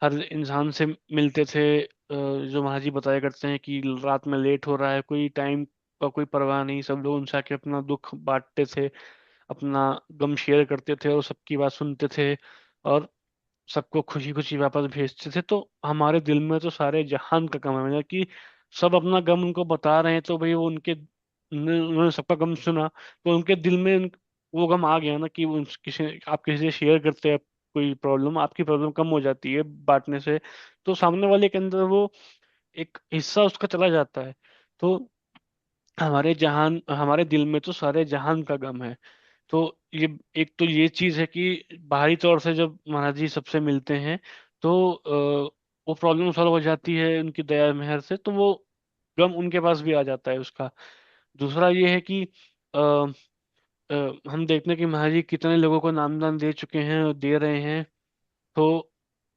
Speaker 1: हर इंसान से मिलते थे, जो महाराज जी बताया करते हैं कि रात में लेट हो रहा है, कोई टाइम का कोई परवाह नहीं, सब लोग उनसे आके अपना दुख बांटते थे, अपना गम शेयर करते थे और सबकी बात सुनते थे, और सबको खुशी खुशी वापस भेजते थे। तो हमारे दिल में तो सारे जहान का गम है, मतलब कि सब अपना गम उनको बता रहे हैं तो भाई वो उन्होंने सबका गम सुना, तो उनके दिल में वो गम आ गया ना कि आप किसी से शेयर करते हैं कोई प्रॉब्लम, आपकी प्रॉब्लम कम हो जाती है बांटने से। तो सामने वाले के अंदर वो एक हिस्सा उसका चला जाता है। तो हमारे दिल में तो सारे जहान का गम है। तो ये एक तो ये चीज है कि बाहरी तौर से जब महाराज जी सबसे मिलते हैं तो वो प्रॉब्लम सॉल्व हो जाती है उनकी दया मेहर से, तो वो गम उनके पास भी आ जाता है उसका। दूसरा ये है कि आ, हम देखते हैं कि महाराज जी कितने लोगों को नामदान दे चुके हैं और दे रहे हैं। तो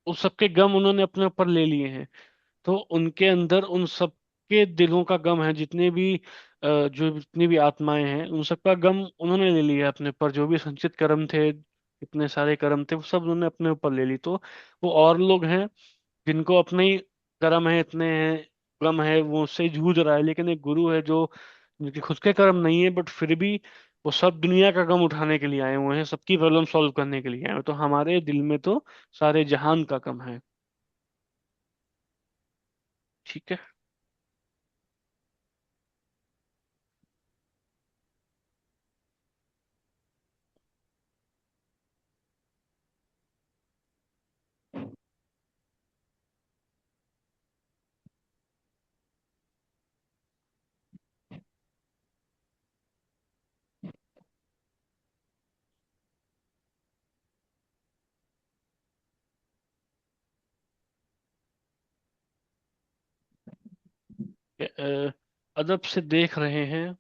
Speaker 1: उस सबके गम उन्होंने अपने ऊपर ले लिए हैं। तो उनके अंदर उन सबके दिलों का गम है, जितने भी जो जितनी भी आत्माएं हैं उन सबका गम उन्होंने ले लिया अपने ऊपर। जो भी संचित कर्म थे, इतने सारे कर्म थे, वो सब उन्होंने अपने ऊपर ले ली। तो वो और लोग हैं जिनको अपने ही कर्म है, इतने हैं, गम है, वो उससे जूझ रहा है। लेकिन एक गुरु है जो जिनके खुद के कर्म नहीं है, बट फिर भी वो सब दुनिया का गम उठाने के लिए आए हुए हैं, सबकी प्रॉब्लम सॉल्व करने के लिए आए हुए हैं। तो हमारे दिल में तो सारे जहान का गम है। ठीक है। अदब से देख रहे हैं।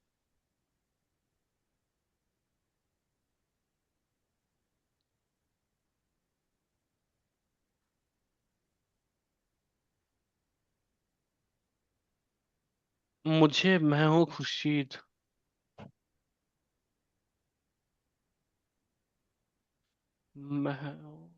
Speaker 1: मुझे मैं हूँ खुर्शीद। मैं हूँ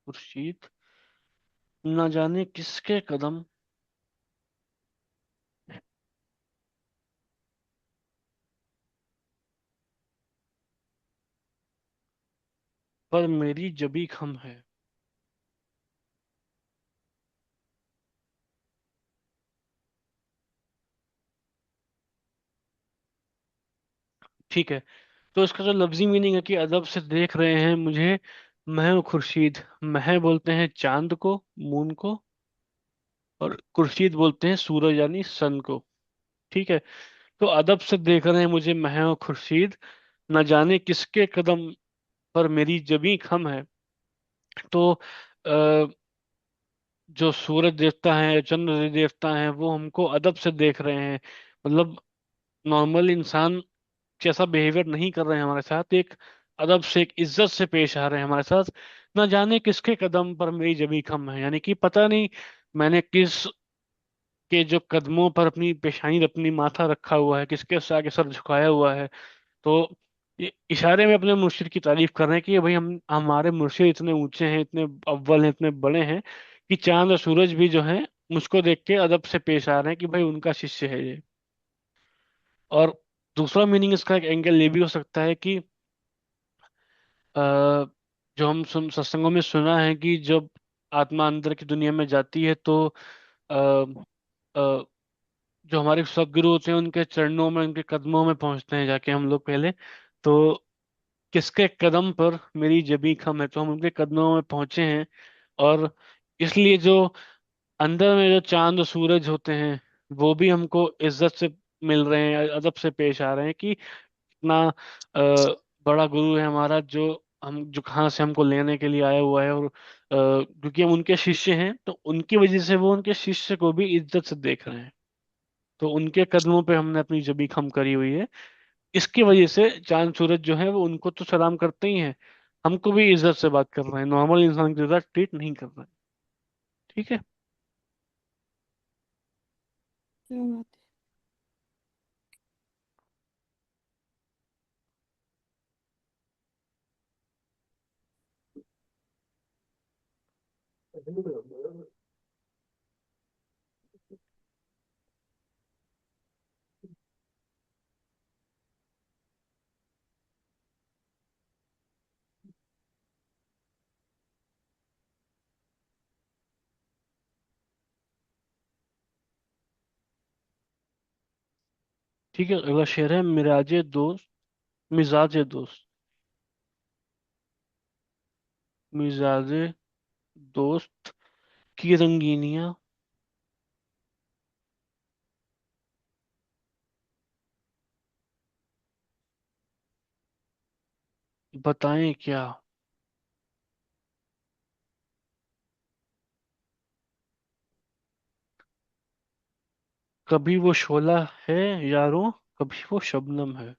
Speaker 1: खुर्शीद, न जाने किसके कदम पर मेरी जबी खम है। ठीक है, तो इसका जो लफ्जी मीनिंग है कि अदब से देख रहे हैं मुझे, मैं हूँ खुर्शीद। मैं बोलते हैं चांद को, मून को, और खुर्शीद बोलते हैं सूरज यानी सन को। ठीक है, तो अदब से देख रहे हैं मुझे, मैं हूँ खुर्शीद, न जाने किसके कदम पर मेरी जबी खम है। तो जो सूरज देवता है, चंद्र देवता है, वो हमको अदब से देख रहे हैं। मतलब नॉर्मल इंसान जैसा बिहेवियर नहीं कर रहे हैं हमारे साथ, एक अदब से, एक इज्जत से पेश आ रहे हैं हमारे साथ। ना जाने किसके कदम पर मेरी जबी खम है, यानी कि पता नहीं मैंने किस के जो कदमों पर अपनी पेशानी, अपनी माथा रखा हुआ है, किसके से आगे सर झुकाया हुआ है। तो ये इशारे में अपने मुर्शिद की तारीफ कर रहे हैं कि भाई हम हमारे मुर्शिद इतने ऊंचे हैं, इतने अव्वल हैं, इतने बड़े हैं कि चांद और सूरज भी जो है मुझको देख के अदब से पेश आ रहे हैं कि भाई उनका शिष्य है ये। और दूसरा मीनिंग इसका, एक एंगल ये भी हो सकता है कि अ, जो हम सुन सत्संगों में सुना है कि जब आत्मा अंदर की दुनिया में जाती है तो अ, अ, जो हमारे सदगुरु होते हैं उनके चरणों में, उनके कदमों में पहुंचते हैं जाके हम लोग पहले। तो किसके कदम पर मेरी जबी खम है, तो हम उनके कदमों में पहुंचे हैं। और इसलिए जो अंदर में जो चांद और सूरज होते हैं वो भी हमको इज्जत से मिल रहे हैं, अदब से पेश आ रहे हैं कि इतना बड़ा गुरु है हमारा, जो हम जो कहाँ से हमको लेने के लिए आया हुआ है। और क्योंकि हम उनके शिष्य हैं तो उनकी वजह से वो उनके शिष्य को भी इज्जत से देख रहे हैं। तो उनके कदमों पे हमने अपनी जबी खम करी हुई है। इसकी वजह से चांद सूरज जो है वो उनको तो सलाम करते ही हैं, हमको भी इज्जत से बात कर रहे हैं, नॉर्मल इंसान की तरह ट्रीट नहीं कर रहे हैं। ठीक है।
Speaker 3: क्या बात
Speaker 1: ठीक है, अगला शेर है, मिराजे दोस्त, मिजाजे दोस्त। मिजाजे दोस्त की रंगीनियां, बताएं क्या। कभी वो शोला है यारों, कभी वो शबनम है।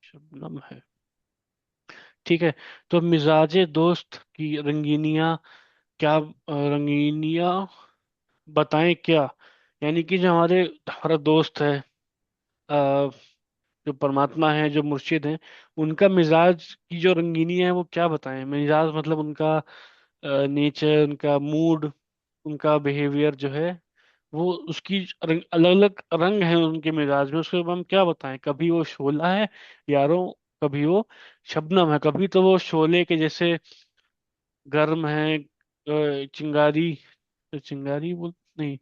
Speaker 1: शबनम है। ठीक है, तो मिजाजे दोस्त की रंगीनियां, क्या रंगीनियां बताएं क्या, यानी कि जो हमारे हमारा दोस्त है, जो परमात्मा है, जो मुर्शिद हैं, उनका मिजाज की जो रंगीनी है वो क्या बताएं। मिजाज मतलब उनका नेचर, उनका मूड, उनका बिहेवियर जो है, वो उसकी अलग अलग रंग है उनके मिजाज में, उसको हम क्या बताएं। कभी वो शोला है यारों, कभी वो शबनम है। कभी तो वो शोले के जैसे गर्म है, चिंगारी, चिंगारी बोल नहीं,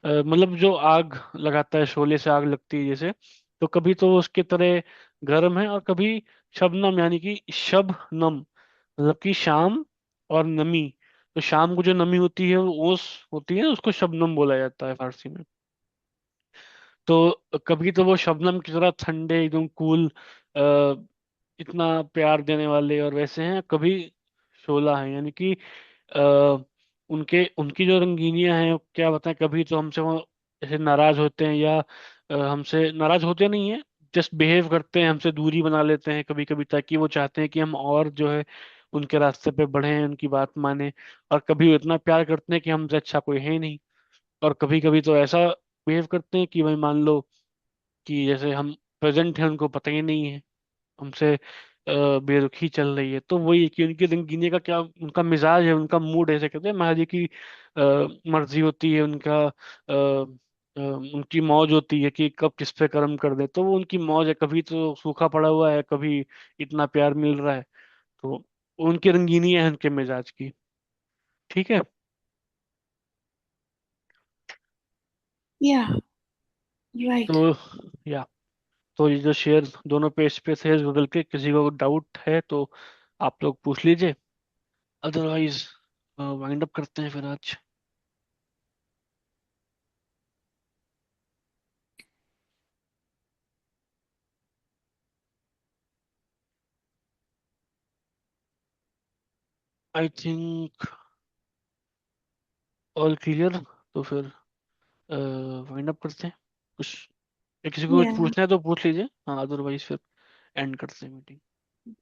Speaker 1: मतलब जो आग लगाता है, शोले से आग लगती है जैसे, तो कभी तो वो उसके तरह गर्म है, और कभी शबनम, यानी कि शबनम, मतलब कि शाम और नमी। तो शाम को जो नमी होती है वो ओस होती है, उसको शबनम बोला जाता है फारसी में। तो कभी तो वो शबनम की तरह ठंडे, एकदम कूल, इतना प्यार देने वाले और वैसे हैं, कभी शोला है, यानी कि आ, उनके उनकी जो रंगीनियां हैं, क्या बताएं, कभी तो हमसे वो ऐसे नाराज होते हैं, या हमसे नाराज होते नहीं है, जस्ट बिहेव करते हैं, हमसे दूरी बना लेते हैं कभी कभी, ताकि वो चाहते हैं कि हम और जो है उनके रास्ते पे बढ़ें, उनकी बात माने। और कभी वो इतना प्यार करते हैं कि हमसे अच्छा कोई है ही नहीं। और कभी कभी तो ऐसा बिहेव करते हैं कि भाई मान लो कि जैसे हम प्रेजेंट हैं, उनको पता ही नहीं है, हमसे बेरुखी चल रही है। तो वही है कि उनकी रंगीनी का क्या, उनका मिजाज है, उनका मूड ऐसे कहते हैं, महाराज जी की मर्जी होती है, उनका उनकी मौज होती है कि कब किस पे कर्म कर दे, तो वो उनकी मौज है, कभी तो सूखा पड़ा हुआ है, कभी इतना प्यार मिल रहा है। तो उनकी रंगीनी है उनके मिजाज की। ठीक है।
Speaker 3: Yeah, right.
Speaker 1: तो या तो ये जो शेयर दोनों पेज पे थे गूगल के, किसी को डाउट है तो आप लोग पूछ लीजिए, अदरवाइज वाइंड अप करते हैं फिर आज। I think all clear. तो फिर वाइंड अप करते हैं। कुछ किसी को कुछ
Speaker 3: Yeah.
Speaker 1: पूछना है तो पूछ लीजिए, हाँ, अदरवाइज फिर एंड करते हैं मीटिंग।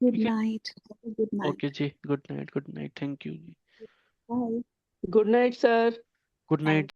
Speaker 3: Good
Speaker 1: ठीक है।
Speaker 3: night. Have a good
Speaker 1: okay
Speaker 3: night.
Speaker 1: जी, good night, good night, thank you जी।
Speaker 3: Bye.
Speaker 2: Good night sir.
Speaker 1: Good
Speaker 3: Bye.
Speaker 1: Night.